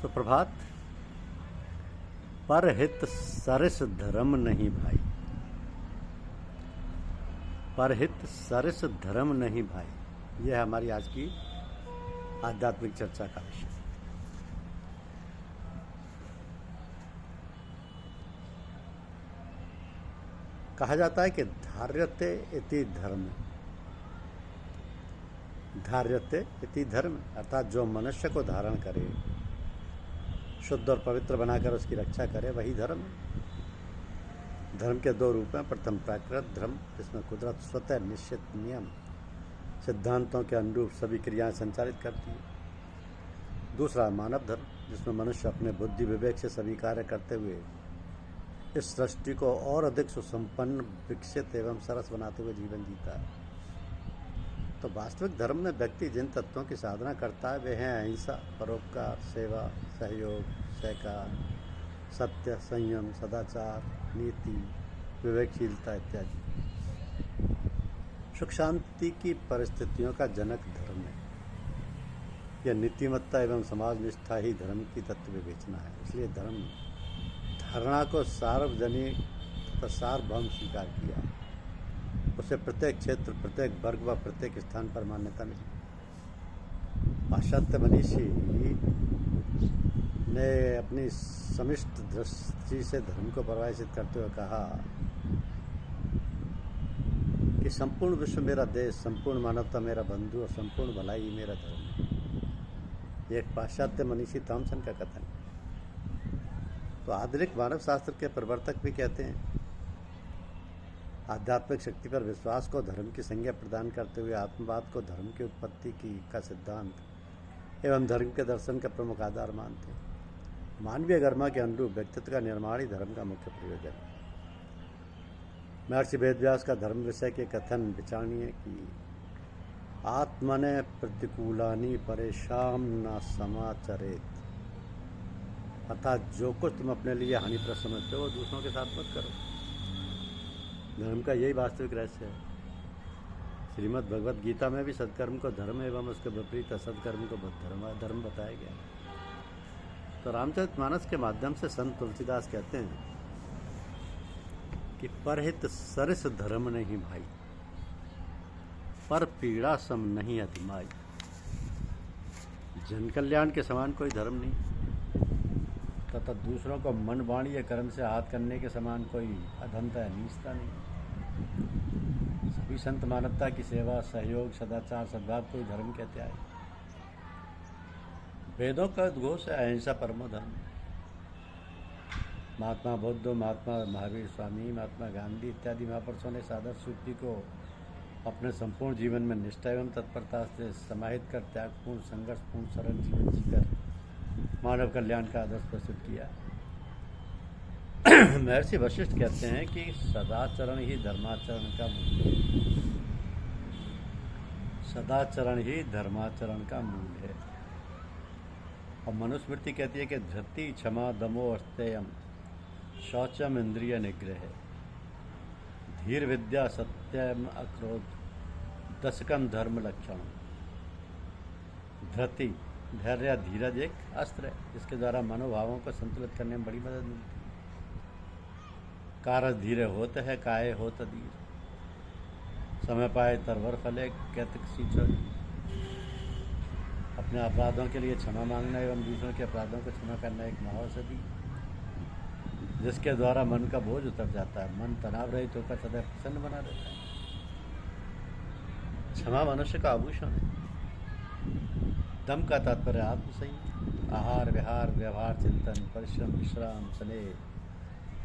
सुप्रभात। परहित सरिस धर्म नहीं भाई, परहित सरिस धर्म नहीं भाई। यह हमारी आज की आध्यात्मिक चर्चा का विषय। कहा जाता है कि धार्यते इति धर्म, धार्यते इति धर्म अर्थात जो मनुष्य को धारण करे, शुद्ध और पवित्र बनाकर उसकी रक्षा करे, वही धर्म है। धर्म के दो रूप हैं। प्रथम प्राकृत धर्म, जिसमें कुदरत स्वतः निश्चित नियम सिद्धांतों के अनुरूप सभी क्रियाएं संचालित करती है। दूसरा मानव धर्म, जिसमें मनुष्य अपने बुद्धि विवेक से सभी कार्य करते हुए इस सृष्टि को और अधिक सुसंपन्न, विकसित एवं सरस बनाते हुए जीवन जीता है। तो वास्तविक धर्म में व्यक्ति जिन तत्वों की साधना करता है वे हैं अहिंसा, परोपकार, सेवा, सहयोग, सहकार, सत्य, संयम, सदाचार, नीति, विवेकशीलता इत्यादि। सुख शांति की परिस्थितियों का जनक धर्म है। यह नीतिमत्ता एवं समाज निष्ठा ही धर्म की तत्व विवेचना है। इसलिए धर्म धारणा को सार्वजनिक तथा सार्वभौम स्वीकार किया। उसे प्रत्येक क्षेत्र, प्रत्येक वर्ग व प्रत्येक स्थान पर मान्यता मिली। पाश्चात्य मनीषी ने अपनी समिष्ट दृष्टि से धर्म को परिभाषित करते हुए कहा कि संपूर्ण विश्व मेरा देश, संपूर्ण मानवता मेरा बंधु और संपूर्ण भलाई मेरा धर्म है। एक पाश्चात्य मनीषी थॉमसन का कथन। तो आधुनिक मानव शास्त्र के प्रवर्तक भी कहते हैं, आध्यात्मिक शक्ति पर विश्वास को धर्म की संज्ञा प्रदान करते हुए आत्मवाद को धर्म की उत्पत्ति का सिद्धांत एवं धर्म के दर्शन का प्रमुख आधार मानते हैं। मानवीय गरिमा के अनुरूप व्यक्तित्व का निर्माण ही धर्म का मुख्य प्रयोजन है। महर्षि वेदव्यास का धर्म विषय के कथन विचारणीय कि आत्मने प्रतिकूलानि परेशान न समाचरेत, अर्थात जो कुछ तुम अपने लिए हानिप्रद समझते हो दूसरों के साथ मत करो। धर्म का यही वास्तविक रहस्य है। श्रीमद् भगवद गीता में भी सत्कर्म को धर्म एवं उसके विपरीत असत्कर्म को धर्म बताया गया। तो रामचरितमानस के माध्यम से संत तुलसीदास कहते हैं कि परहित सरिस धर्म नहीं भाई, पर पीड़ा सम नहीं अधिमाई। जन कल्याण के समान कोई धर्म नहीं तथा दूसरों को मन, वाणी या कर्म से आहत करने के समान कोई अधमता या नीचता नहीं। सभी संत मानवता की सेवा, सहयोग, सदाचार, सद्भाव को ही धर्म कहते आए। वेदों का उद्घोष है अहिंसा परमो धर्म। महात्मा बुद्ध, महात्मा महावीर स्वामी, महात्मा गांधी इत्यादि महापुरुषों ने सादर सूक्ति को अपने संपूर्ण जीवन में निष्ठा एवं तत्परता से समाहित कर त्यागपूर्ण, संघर्षपूर्ण, सरल जीवन जीकर मानव कल्याण का आदर्श प्रस्तुत किया। महर्षि वशिष्ठ कहते हैं कि सदाचरण ही धर्माचरण का मूल है। सदाचरण ही धर्माचरण का मूल है। और मनुस्मृति कहती है कि धृति, क्षमा, दमो, अस्तेयम, शौचम, इंद्रिय निग्रह, धीर विद्या, सत्यम, अक्रोध, दशकम धर्म लक्षण। धृति, धैर्य, धीरज एक अस्त्र है जिसके द्वारा मनोभावों को संतुलित करने में बड़ी मदद मिलती है। कारज धीरे होते है, काये होत धीर, समय पाए तरवर फले, कैतक सींचो। अपने अपराधों के लिए क्षमा मांगना एवं दूसरों के अपराधों को क्षमा करना एक महाऔषधि जिसके द्वारा मन का बोझ उतर जाता है, मन तनाव रहित होकर सदैव प्रसन्न बना रहता है। क्षमा मनुष्य का आभूषण है। दम का तात्पर्य आत्मसंयम, आहार, विहार, व्यवहार, चिंतन, परिश्रम, विश्राम, स्नेह,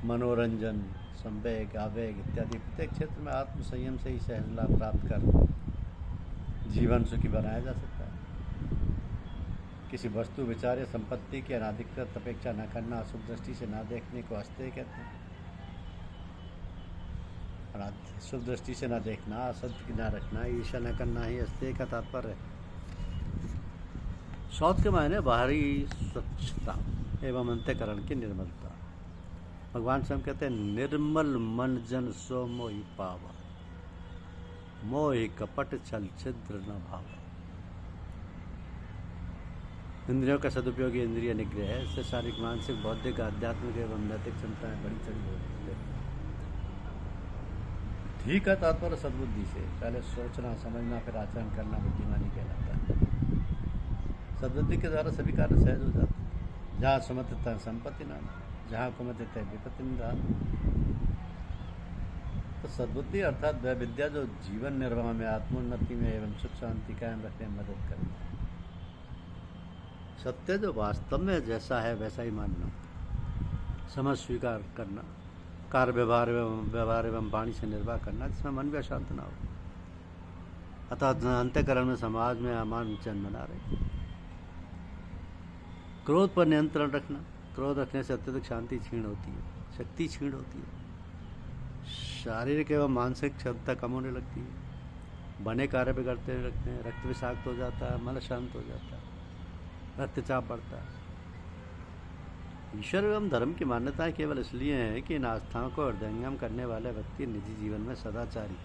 मनोरंजन, संवेग, आवेग इत्यादि प्रत्येक क्षेत्र में आत्मसंयम से ही सहज लाभ प्राप्त कर जीवन सुखी बनाया जा सकता है। किसी वस्तु, विचार या संपत्ति की अनाधिकृत अपेक्षा न करना, अशुभ दृष्टि से न देखने को अस्तेय कहते हैं। शुभ दृष्टि से न देखना, असत्य न रखना, ईर्ष्या न करना ही अस्तेय का तात्पर्य है। शौच के मायने बाहरी स्वच्छता एवं अंतःकरण की निर्मलता। भगवान स्वयं कहते हैं, निर्मल मन जन सो मोहि पावा, मोहि कपट छल छिद्र न भावा। इंद्रियों का सदुपयोग इंद्रिय निग्रह है। इससे शारीरिक, मानसिक, बौद्धिक, आध्यात्मिक एवं नैतिक क्षमताएं बड़ी चढ़ी हो रही है। ठीक है, तात्पर्य सद्बुद्धि से पहले सोचना, समझना, फिर आचरण करना बुद्धिमानी कहलाता है। सद्बुद्धि के द्वारा सभी कार्य सहज हो जाते हैं। जहाँ सुमति तह संपत्ति नाम, जहाँ कुमति तह विपत्ति निधान। तो सद्बुद्धि अर्थात वह विद्या जो जीवन निर्वाह में, आत्मोन्नति में एवं सुख शांति कायम रखने में मदद करे। सत्य जो वास्तव में जैसा है वैसा ही मानना, समझ स्वीकार करना, कार्य व्यवहार एवं वाणी से निर्वाह करना जिसमें मन भी अशांत ना हो। अर्थात अंतःकरण में, समाज में अमान चैन बना रहे। क्रोध पर नियंत्रण रखना, क्रोध रखने से अत्यधिक शांति क्षीण होती है, शक्ति क्षीण होती है, शारीरिक एवं मानसिक क्षमता कम होने लगती है, बने कार्य बिगड़ते रखते हैं, रक्त विषाक्त हो जाता है, मन अशांत हो जाता है, रक्तचाप बढ़ता है। ईश्वर एवं धर्म की मान्यताएं केवल इसलिए हैं कि इन आस्थाओं को हृदयंगम करने वाले व्यक्ति निजी जीवन में सदाचारी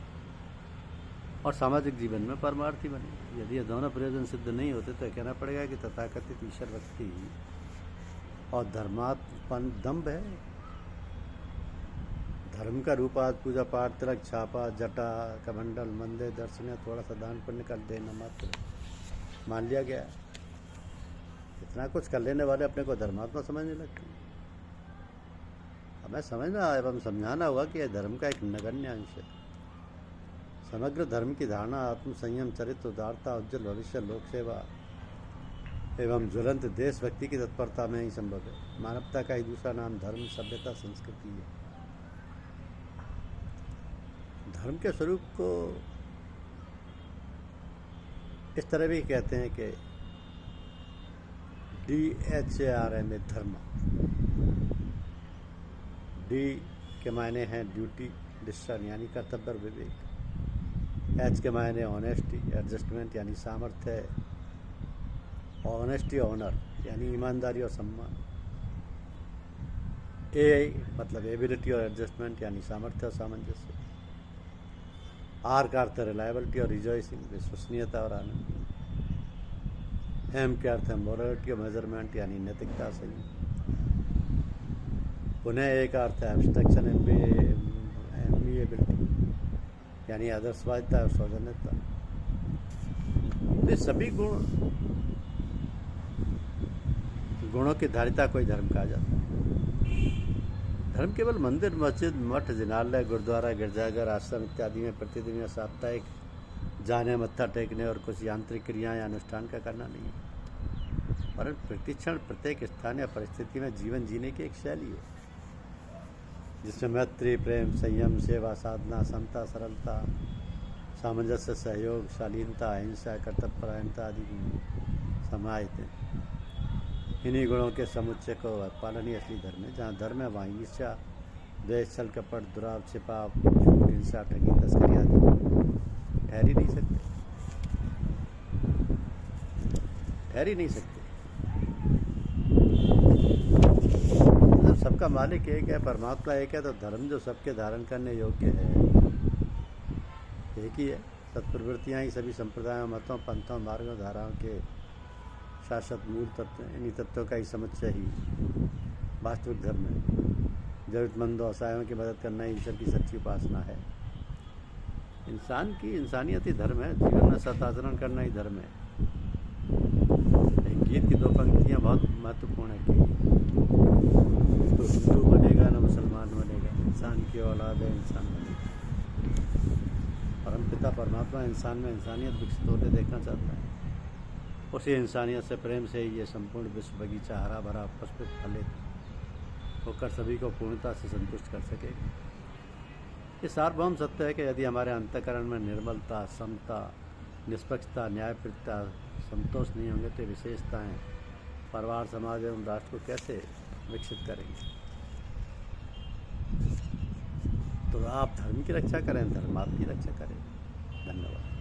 और सामाजिक जीवन में परमार्थी बने। यदि ये दोनों प्रयोजन सिद्ध नहीं होते तो कहना पड़ेगा कि तथाकथित ईश्वर भक्ति और धर्मात्मन दम्भ है। धर्म का रूप आज पूजा पाठ, तिलक, छापा, जटा, कमंडल, मंदिर, दर्शन या थोड़ा सा दान पुण्य कर देना मात्र मान लिया गया। इतना कुछ कर लेने वाले अपने को धर्मात्मा समझने लगते हैं। हमें समझना एवं समझाना होगा कि यह धर्म का एक नगण्य अंश है। समग्र धर्म की धारणा आत्म संयम, चरित्र, उदारता, उज्जवल भविष्य, लोक सेवा एवं ज्वलंत देशभक्ति की तत्परता में ही संभव है। मानवता का ही दूसरा नाम धर्म, सभ्यता, संस्कृति है। धर्म के स्वरूप को इस तरह भी कहते हैं कि DHARM में धर्म। डी के मायने हैं ड्यूटी, डिस्टर्न यानी कर्तव्य और विवेक। एच के मायने ऑनेस्टी, एडजस्टमेंट यानी सामर्थ्य, ऑनेस्टी, ऑनर यानी ईमानदारी और सम्मान। ए मतलब एबिलिटी और एडजस्टमेंट यानी सामर्थ्य और सामंजस्य। आर का अर्थ है रिलायबिलिटी और रिजॉइसिंग, विश्वसनीयता और आनंद। एम के अर्थ है मोरलिटी और मेजरमेंट यानी नैतिकता, सही। पुनः ए का अर्थ है एब्स्ट्रैक्शन, एमिएबिलिटी यानी आदर्शवादिता और सौजन्यता। ये सभी गुणों की धारिता को ही धर्म कहा जाता है। धर्म केवल मंदिर, मस्जिद, मठ, जिनालय, गुरुद्वारा, गिरजाघर, आश्रम इत्यादि में प्रतिदिन या साप्ताहिक जाने, मत्था टेकने और कुछ यांत्रिक क्रियाएं या अनुष्ठान का करना नहीं है, परंतु प्रतिक्षण, प्रत्येक स्थान या परिस्थिति में जीवन जीने की एक शैली है जिसमें मैत्री, प्रेम, संयम, सेवा, साधना, समता, सरलता, सामंजस्य, सहयोग, शालीनता, अहिंसा, कर्तव्यपरायणता आदि समाहित हैं। इन्हीं गुणों के समुच्चय को पालन ही असली धर्म है। जहाँ धर्म है वहाँ ईर्ष्या, द्वेष, छल, कपट, दुराव, छिपाव, झूठ, हिंसा, ठगी, तस्करी आदि ठहर ही नहीं सकते, ठहर ही नहीं सकते। जब सबका मालिक एक है, परमात्मा एक है, तो धर्म जो सबके धारण करने योग्य है एक ही है। सत्प्रवृत्तियाँ ही सभी संप्रदायों, मतों, पंथों, मार्गों, धाराओं के शाश्वत मूल तत्व हैं। इन्हीं तत्वों का ही समुच्चय ही वास्तविक धर्म है। जरूरतमंदों, असहायों की मदद करना ईश्वर की सच्ची उपासना है। इंसान की इंसानियत ही धर्म है। जीवन में सदाचरण करना ही धर्म है। एक गीत की 2 पंक्तियाँ बहुत महत्वपूर्ण है कि तो हिंदू बनेगा न मुसलमान बनेगा, इंसान की औलाद है, इंसान बनेगा। परमपिता परमात्मा इंसान में इंसानियत विकसित होते देखना चाहता है। उसी इंसानियत से, प्रेम से ही ये संपूर्ण विश्व बगीचा हरा भरा, पुष्पित, फलित होकर सभी को पूर्णता से संतुष्ट कर सकेगा। ये सार्वभौम सत्य है कि यदि हमारे अंतःकरण में निर्मलता, समता, निष्पक्षता, न्यायप्रियता, संतोष नहीं होंगे तो विशेषताएं परिवार, समाज एवं राष्ट्र को कैसे विकसित करेंगे। तो आप धर्म की रक्षा करें, धर्म आपकी रक्षा करें। धन्यवाद।